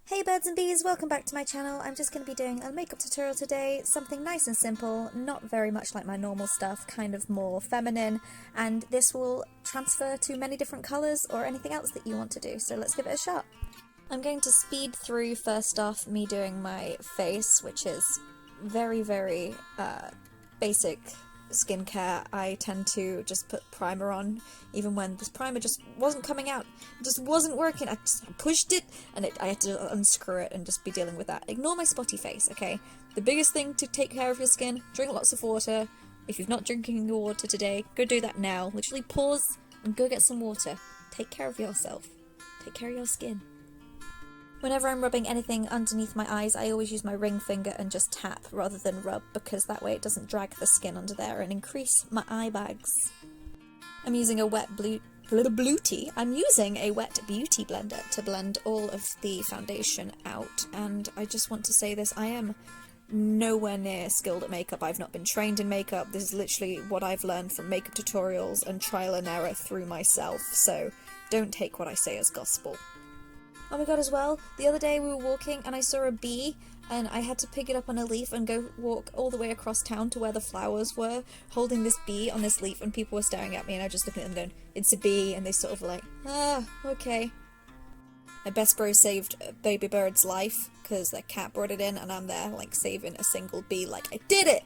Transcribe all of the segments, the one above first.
Hey birds and bees, welcome back to my channel. I'm just going to be doing a makeup tutorial today, something nice and simple, not very much like my normal stuff, kind of more feminine, and this will transfer to many different colours or anything else that you want to do, so let's give it a shot. I'm going to speed through first off me doing my face, which is very basic skincare. I tend to just put primer on, even when this primer just wasn't coming out, it just wasn't working. I pushed it and I had to unscrew it and just be dealing with that. Ignore my spotty face, okay? The biggest thing to take care of your skin, drink lots of water. If you're not drinking your water today, go do that now. Literally pause and go get some water. Take care of yourself. Take care of your skin. Whenever I'm rubbing anything underneath my eyes, I always use my ring finger and just tap rather than rub, because that way it doesn't drag the skin under there and increase my eye bags. I'm using a wet beauty blender to blend all of the foundation out, and I just want to say this, I am nowhere near skilled at makeup. I've not been trained in makeup. This is literally what I've learned from makeup tutorials and trial and error through myself, so don't take what I say as gospel. Oh my god, as well, the other day we were walking and I saw a bee and I had to pick it up on a leaf and go walk all the way across town to where the flowers were, holding this bee on this leaf, and people were staring at me and I just looked at them going, "It's a bee," and they sort of were like, "Ah, okay." My best bro saved a baby bird's life because their cat brought it in and I'm there like saving a single bee, like I did it!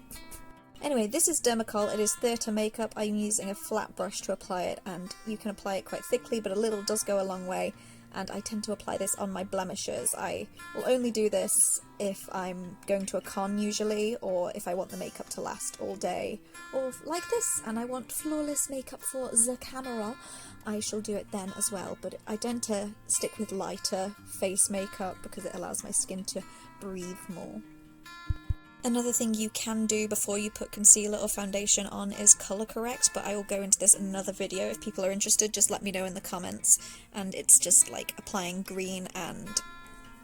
Anyway, this is Dermacol. It is theatre makeup. I'm using a flat brush to apply it, and you can apply it quite thickly, but a little does go a long way. And I tend to apply this on my blemishes. I will only do this if I'm going to a con usually, or if I want the makeup to last all day, or like this, and I want flawless makeup for the camera, I shall do it then as well. But I tend to stick with lighter face makeup because it allows my skin to breathe more. Another thing you can do before you put concealer or foundation on is colour correct, but I will go into this in another video. If people are interested, just let me know in the comments. And it's just like applying green and,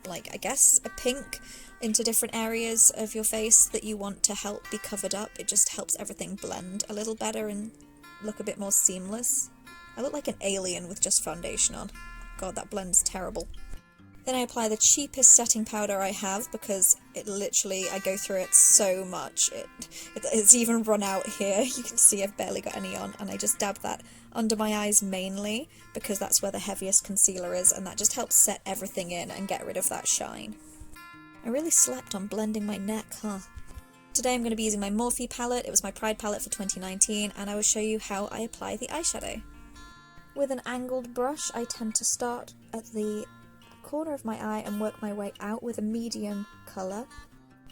like, I guess a pink into different areas of your face that you want to help be covered up. It just helps everything blend a little better and look a bit more seamless. I look like an alien with just foundation on. God, that blends terrible. Then I apply the cheapest setting powder I have, because it literally, I go through it so much. It's even run out here. You can see I've barely got any on, and I just dab that under my eyes mainly, because that's where the heaviest concealer is, and that just helps set everything in and get rid of that shine. I really slept on blending my neck, huh? Today I'm going to be using my Morphe palette. It was my Pride palette for 2019, and I will show you how I apply the eyeshadow. With an angled brush, I tend to start at the corner of my eye and work my way out with a medium colour,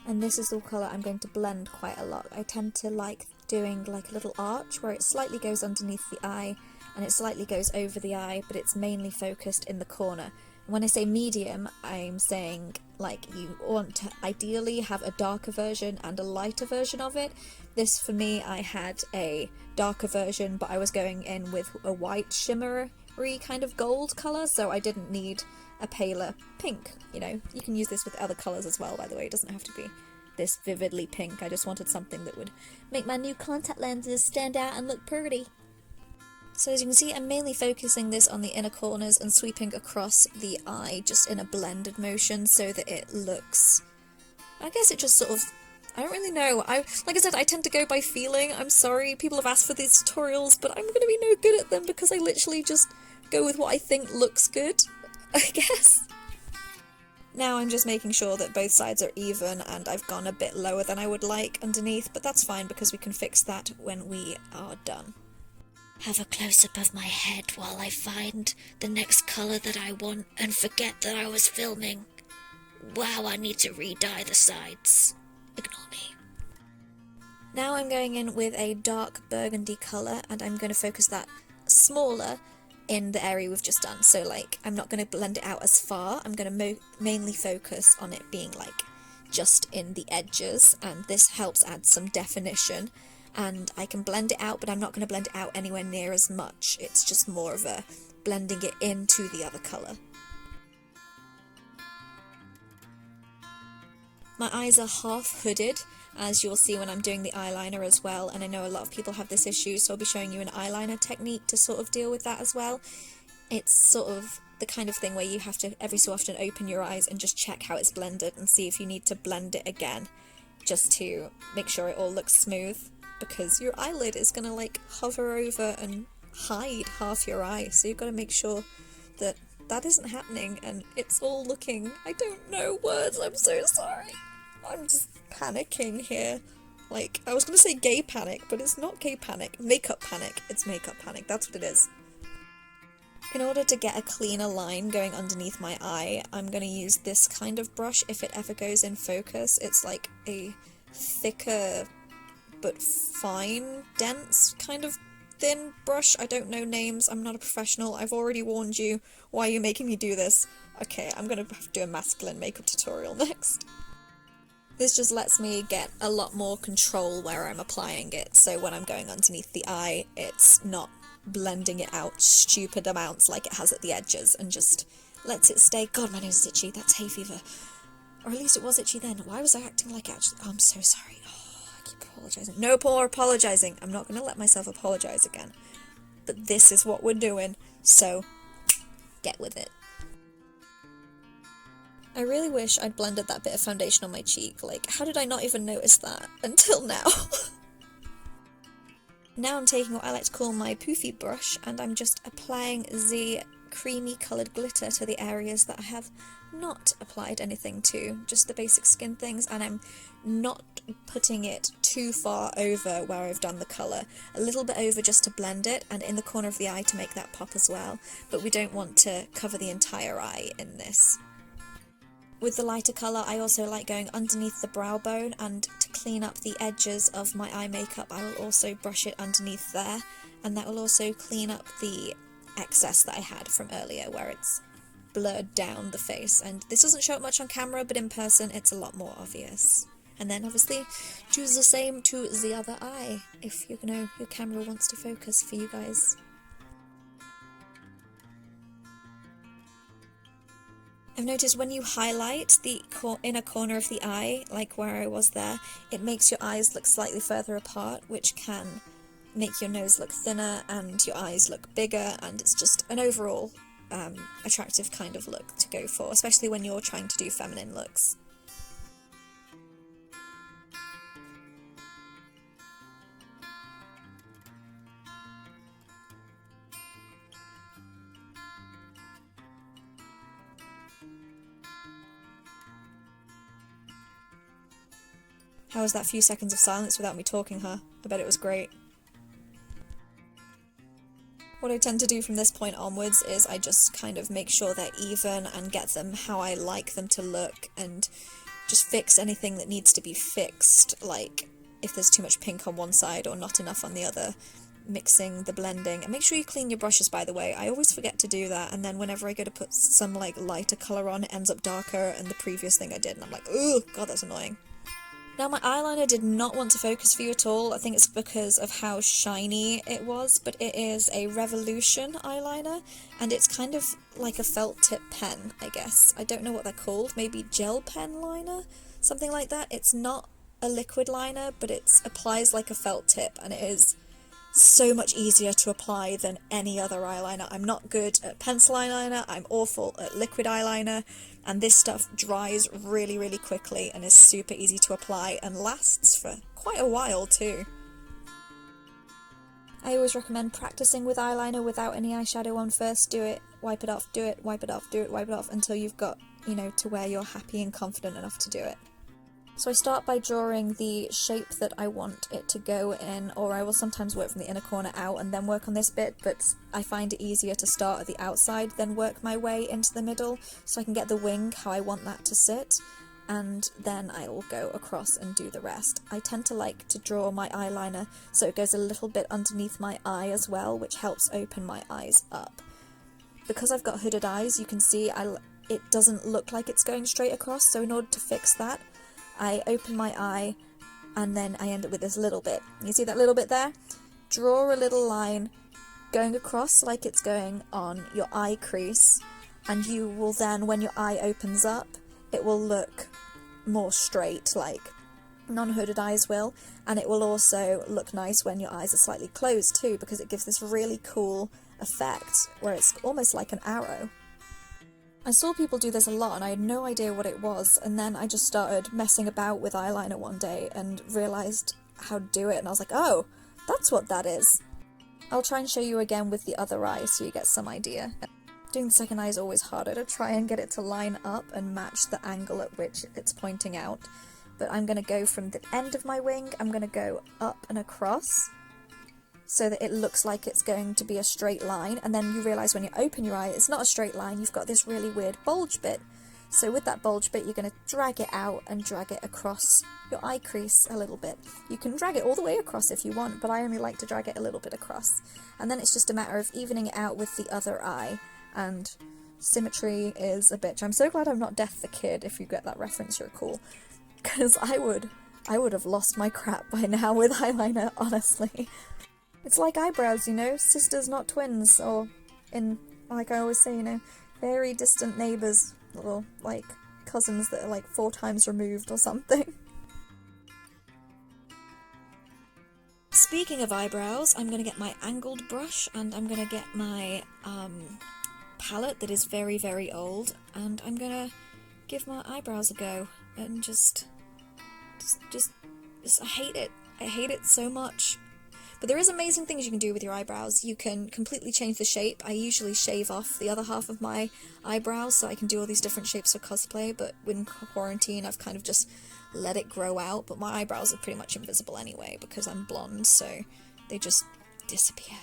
and this is the colour I'm going to blend quite a lot. I tend to like doing like a little arch where it slightly goes underneath the eye and it slightly goes over the eye, but it's mainly focused in the corner. And when I say medium, I'm saying like you want to ideally have a darker version and a lighter version of it. This, for me, I had a darker version, but I was going in with a white shimmery kind of gold colour, so I didn't need a paler pink. You know, you can use this with other colours as well, by the way. It doesn't have to be this vividly pink. I just wanted something that would make my new contact lenses stand out and look pretty. So as you can see, I'm mainly focusing this on the inner corners and sweeping across the eye just in a blended motion so that it looks, I guess it just sort of, I don't really know. Like I said, I tend to go by feeling. I'm sorry, people have asked for these tutorials, but I'm going to be no good at them because I literally just go with what I think looks good, I guess. Now I'm just making sure that both sides are even, and I've gone a bit lower than I would like underneath, but that's fine because we can fix that when we are done. Have a close-up of my head while I find the next colour that I want and forget that I was filming. Wow, I need to re-dye the sides. Ignore me. Now I'm going in with a dark burgundy colour, and I'm going to focus that smaller in the area we've just done. So like, I'm not going to blend it out as far. I'm going to mainly focus on it being like just in the edges, and this helps add some definition. And I can blend it out, but I'm not going to blend it out anywhere near as much. It's just more of a blending it into the other colour. My eyes are half hooded, as you'll see when I'm doing the eyeliner as well, and I know a lot of people have this issue, so I'll be showing you an eyeliner technique to sort of deal with that as well. It's sort of the kind of thing where you have to every so often open your eyes and just check how it's blended and see if you need to blend it again, just to make sure it all looks smooth, because your eyelid is gonna like hover over and hide half your eye, so you've got to make sure that that isn't happening and it's all looking, I don't know words, I'm so sorry. I'm just panicking here. Like, I was gonna say gay panic, but it's not gay panic. Makeup panic. It's makeup panic, that's what it is. In order to get a cleaner line going underneath my eye, I'm gonna use this kind of brush if it ever goes in focus. It's like a thicker but fine, dense kind of thin brush. I don't know names, I'm not a professional, I've already warned you. Why are you making me do this? Okay, I'm gonna have to do a masculine makeup tutorial next. This just lets me get a lot more control where I'm applying it, so when I'm going underneath the eye, it's not blending it out stupid amounts like it has at the edges, and just lets it stay. God, my nose is itchy, that's hay fever. Or at least it was itchy then. Why was I acting like it actually? Oh, I'm so sorry. Oh, I keep apologising. No more apologising. I'm not going to let myself apologise again. But this is what we're doing, so get with it. I really wish I'd blended that bit of foundation on my cheek. Like, how did I not even notice that until now? Now I'm taking what I like to call my poofy brush, and I'm just applying the creamy coloured glitter to the areas that I have not applied anything to, just the basic skin things, and I'm not putting it too far over where I've done the colour. A little bit over just to blend it, and in the corner of the eye to make that pop as well, but we don't want to cover the entire eye in this. With the lighter colour, I also like going underneath the brow bone, and to clean up the edges of my eye makeup, I will also brush it underneath there, and that will also clean up the excess that I had from earlier where it's blurred down the face. And this doesn't show up much on camera, but in person it's a lot more obvious. And then obviously do the same to the other eye if you know your camera wants to focus for you guys. I've noticed when you highlight the inner corner of the eye, like where I was there, it makes your eyes look slightly further apart, which can make your nose look thinner and your eyes look bigger, and it's just an overall attractive kind of look to go for, especially when you're trying to do feminine looks. How was that few seconds of silence without me talking, huh? I bet it was great. What I tend to do from this point onwards is I just kind of make sure they're even and get them how I like them to look, and just fix anything that needs to be fixed, like if there's too much pink on one side or not enough on the other, mixing the blending. And make sure you clean your brushes, by the way. I always forget to do that, and then whenever I go to put some like lighter colour on, it ends up darker than the previous thing I did, and I'm like, oh god, that's annoying. Now, my eyeliner did not want to focus for you at all. I think it's because of how shiny it was, but it is a Revolution eyeliner, and it's kind of like a felt tip pen, I guess. I don't know what they're called, maybe gel pen liner? Something like that. It's not a liquid liner, but it applies like a felt tip, and it is so much easier to apply than any other eyeliner. I'm not good at pencil eyeliner, I'm awful at liquid eyeliner, and this stuff dries really, really quickly and is super easy to apply and lasts for quite a while too. I always recommend practicing with eyeliner without any eyeshadow on first. Do it, wipe it off, do it, wipe it off, do it, wipe it off, until you've got, to where you're happy and confident enough to do it. So I start by drawing the shape that I want it to go in, or I will sometimes work from the inner corner out and then work on this bit, but I find it easier to start at the outside, then work my way into the middle, so I can get the wing how I want that to sit, and then I will go across and do the rest. I tend to like to draw my eyeliner so it goes a little bit underneath my eye as well, which helps open my eyes up. Because I've got hooded eyes, you can see it doesn't look like it's going straight across, so in order to fix that, I open my eye and then I end up with this little bit. You see that little bit there? Draw a little line going across like it's going on your eye crease, and you will then, when your eye opens up, it will look more straight like non-hooded eyes will, and it will also look nice when your eyes are slightly closed too, because it gives this really cool effect where it's almost like an arrow. I saw people do this a lot and I had no idea what it was, and then I just started messing about with eyeliner one day and realised how to do it, and I was like, oh, that's what that is. I'll try and show you again with the other eye so you get some idea. Doing the second eye is always harder to try and get it to line up and match the angle at which it's pointing out. But I'm going to go from the end of my wing, I'm going to go up and across so that it looks like it's going to be a straight line, and then you realise when you open your eye it's not a straight line, you've got this really weird bulge bit. So with that bulge bit you're going to drag it out and drag it across your eye crease a little bit. You can drag it all the way across if you want, but I only like to drag it a little bit across. And then it's just a matter of evening it out with the other eye, and symmetry is a bitch. I'm so glad I'm not Death the Kid. If you get that reference, you're cool. Because I would have lost my crap by now with eyeliner, honestly. It's like eyebrows, you know, sisters not twins, or in, like I always say, you know, very distant neighbours, or like cousins that are like 4 times removed or something. Speaking of eyebrows, I'm going to get my angled brush, and I'm going to get my palette that is very, very old, and I'm going to give my eyebrows a go, and just I hate it. I hate it so much. But there is amazing things you can do with your eyebrows. You can completely change the shape. I usually shave off the other half of my eyebrows so I can do all these different shapes for cosplay, but in quarantine I've kind of just let it grow out, but my eyebrows are pretty much invisible anyway because I'm blonde, so they just disappear.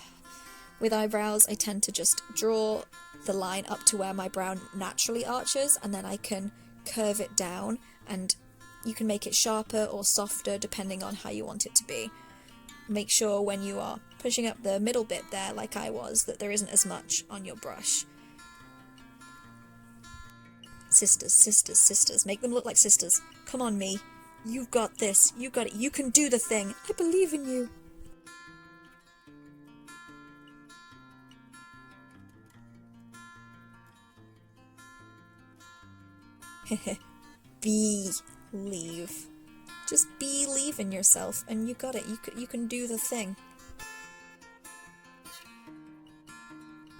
With eyebrows, I tend to just draw the line up to where my brow naturally arches, and then I can curve it down, and you can make it sharper or softer depending on how you want it to be. Make sure when you are pushing up the middle bit there, like I was, that there isn't as much on your brush. Sisters, sisters, sisters. Make them look like sisters. Come on, me. You've got this. You got it. You can do the thing. I believe in you. Believe. Just believe in yourself, and you got it. You can do the thing.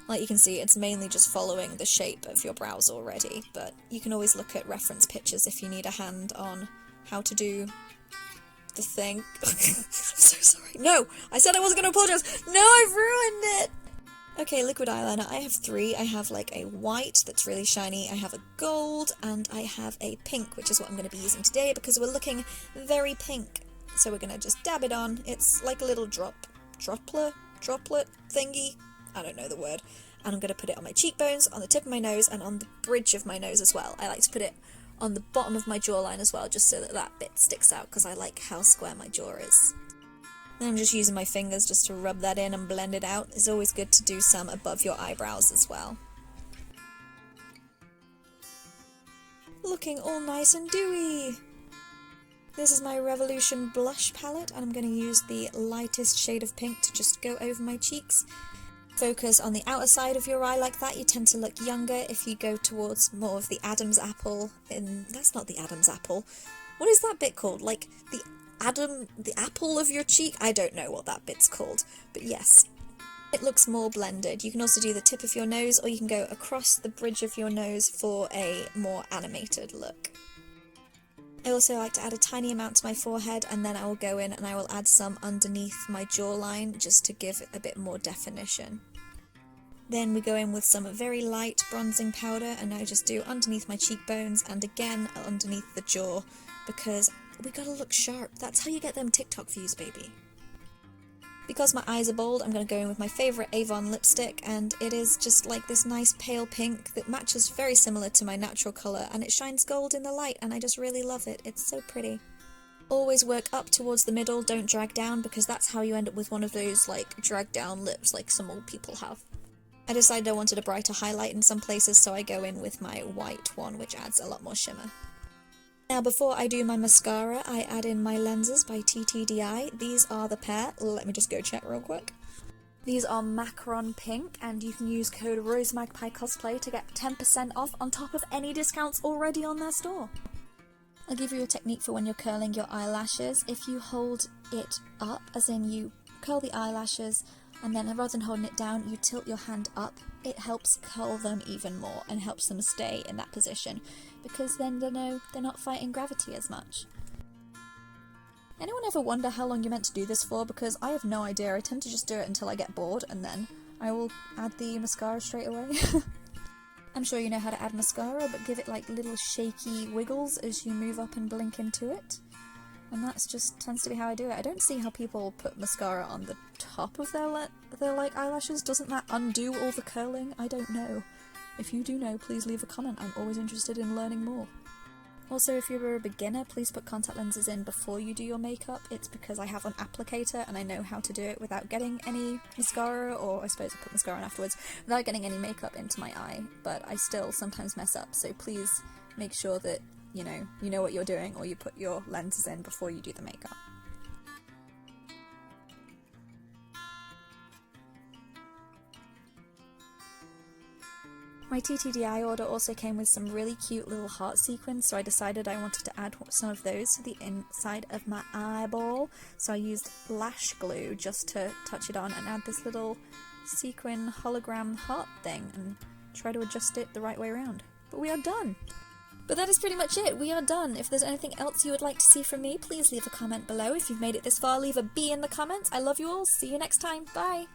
Like you can see, it's mainly just following the shape of your brows already, but you can always look at reference pictures if you need a hand on how to do the thing. I'm so sorry. No! I said I wasn't going to apologise! No, I've ruined it! Okay, liquid eyeliner. I have 3. I have like a white that's really shiny, I have a gold, and I have a pink, which is what I'm going to be using today because we're looking very pink. So we're going to just dab it on. It's like a little droplet thingy. I don't know the word. And I'm going to put it on my cheekbones, on the tip of my nose, and on the bridge of my nose as well. I like to put it on the bottom of my jawline as well, just so that that bit sticks out, because I like how square my jaw is. And I'm just using my fingers just to rub that in and blend it out. It's always good to do some above your eyebrows as well. Looking all nice and dewy! This is my Revolution blush palette, and I'm going to use the lightest shade of pink to just go over my cheeks. Focus on the outer side of your eye like that. You tend to look younger if you go towards more of the Adam's apple. That's not the Adam's apple. What is that bit called? Like the apple of your cheek? I don't know what that bit's called, but yes. It looks more blended. You can also do the tip of your nose, or you can go across the bridge of your nose for a more animated look. I also like to add a tiny amount to my forehead, and then I will go in and I will add some underneath my jawline just to give it a bit more definition. Then we go in with some very light bronzing powder, and I just do underneath my cheekbones and again underneath the jaw, because we gotta look sharp. That's how you get them TikTok views, baby. Because my eyes are bold, I'm going to go in with my favourite Avon lipstick, and it is just like this nice pale pink that matches very similar to my natural colour, and it shines gold in the light, and I just really love it. It's so pretty. Always work up towards the middle, don't drag down, because that's how you end up with one of those like drag down lips like some old people have. I decided I wanted a brighter highlight in some places, so I go in with my white one, which adds a lot more shimmer. Now before I do my mascara, I add in my lenses by TTDI. These are the pair. Let me just go check real quick. These are Macron Pink, and you can use code rosemagpiecosplay to get 10% off on top of any discounts already on their store. I'll give you a technique for when you're curling your eyelashes. If you hold it up, as in you curl the eyelashes, and then rather than holding it down, you tilt your hand up it helps curl them even more and helps them stay in that position, because then they know they're not fighting gravity as much. Anyone ever wonder how long you're meant to do this for? Because I have no idea. I tend to just do it until I get bored, and then I will add the mascara straight away. I'm sure you know how to add mascara, but give it like little shaky wiggles as you move up and blink into it. And that's just tends to be how I do it. I don't see how people put mascara on the top of their like eyelashes. Doesn't that undo all the curling? I don't know. If you do know, please leave a comment. I'm always interested in learning more. Also, if you're a beginner, please put contact lenses in before you do your makeup. It's because I have an applicator and I know how to do it without getting any mascara, or I suppose I put mascara on afterwards, without getting any makeup into my eye, but I still sometimes mess up, so please make sure that you know what you're doing, or you put your lenses in before you do the makeup. My TTDI order also came with some really cute little heart sequins, so I decided I wanted to add some of those to the inside of my eyeball. So I used lash glue just to touch it on and add this little sequin hologram heart thing and try to adjust it the right way around. But we are done! But that is pretty much it, we are done. If there's anything else you would like to see from me, please leave a comment below. If you've made it this far, leave a B in the comments. I love you all, see you next time, bye!